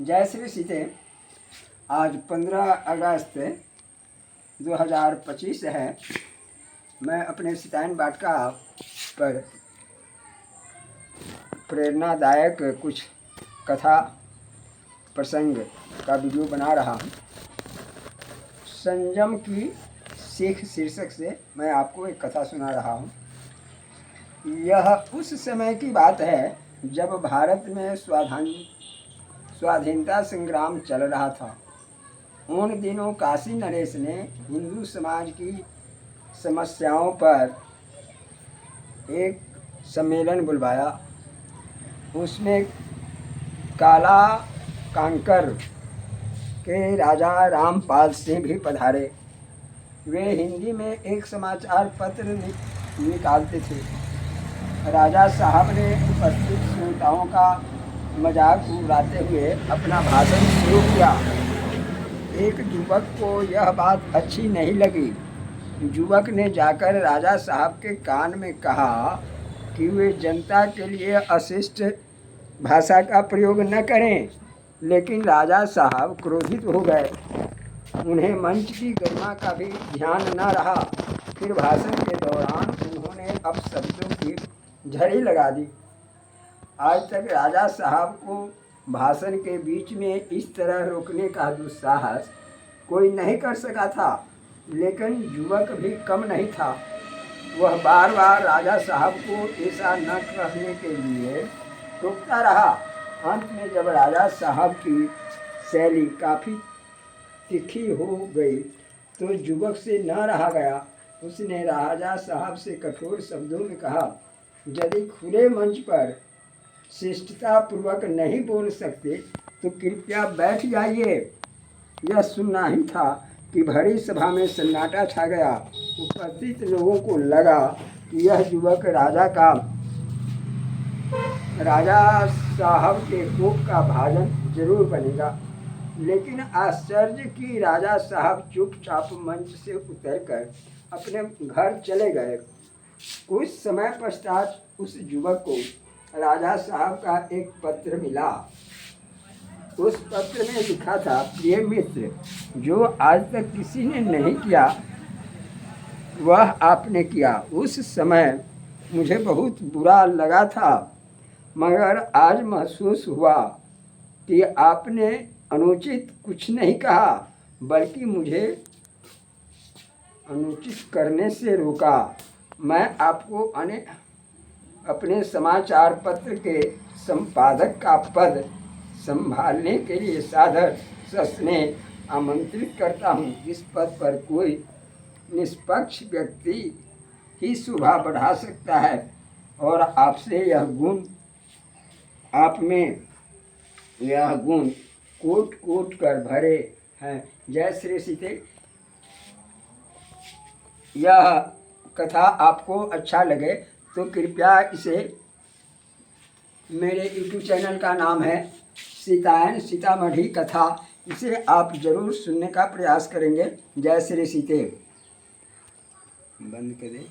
जय श्री सीते। आज 15 अगस्त 2025 है। मैं अपने सीतायन वाटिका पर प्रेरणादायक कुछ कथा प्रसंग का वीडियो बना रहा हूँ। संयम की सीख शीर्षक से मैं आपको एक कथा सुना रहा हूँ। यह उस समय की बात है जब भारत में स्वाधीनता संग्राम चल रहा था। उन दिनों काशी नरेश ने हिंदू समाज की समस्याओं पर एक सम्मेलन बुलवाया। उसमें काला कांकर के राजा रामपाल सिंह भी पधारे। वे हिंदी में एक समाचार पत्र निकालते थे। राजा साहब ने उपस्थित श्रोताओं का मजाक उड़ाते हुए अपना भाषण शुरू किया। एक युवक को यह बात अच्छी नहीं लगी। युवक ने जाकर राजा साहब के कान में कहा कि वे जनता के लिए अशिष्ट भाषा का प्रयोग न करें। लेकिन राजा साहब क्रोधित हो गए। उन्हें मंच की गरिमा का भी ध्यान न रहा। फिर भाषण के दौरान उन्होंने अपशब्दों की झड़ी लगा दी। आज तक राजा साहब को भाषण के बीच में इस तरह रोकने का दुस्साहस कोई नहीं कर सका था। लेकिन युवक भी कम नहीं था। वह बार बार राजा साहब को ऐसा न कहने के लिए टोकता रहा। अंत में जब राजा साहब की शैली काफ़ी तीखी हो गई तो युवक से न रहा गया। उसने राजा साहब से कठोर शब्दों में कहा, यदि खुले मंच पर शिष्टता पूर्वक नहीं बोल सकते तो कृपया बैठ जाइए। यह सुनना ही था कि भरी सभा में सन्नाटा छा गया। उपस्थित लोगों को लगा कि यह युवक राजा साहब के कोप का भाजन जरूर बनेगा। लेकिन आश्चर्य कि राजा साहब चुपचाप मंच से उतरकर अपने घर चले गए। कुछ समय पश्चात उस युवक को राजा साहब का एक पत्र मिला। उस पत्र में लिखा था, प्रिय मित्र, जो आज तक किसी ने नहीं किया वह आपने किया। उस समय मुझे बहुत बुरा लगा था, मगर आज महसूस हुआ कि आपने अनुचित कुछ नहीं कहा बल्कि मुझे अनुचित करने से रोका। मैं आपको अपने समाचार पत्र के संपादक का पद संभालने के लिए सादर सस्नेह आमंत्रित करता हूँ। इस पद पर कोई निष्पक्ष व्यक्ति ही शोभा बढ़ा सकता है और आप में यह गुण कोट कोट कर भरे हैं। जय श्री सीते। यह कथा आपको अच्छा लगे तो कृपया इसे, मेरे YouTube चैनल का नाम है सीतायन सीतामढ़ी कथा, इसे आप ज़रूर सुनने का प्रयास करेंगे। जय श्री सीते। बंद करें।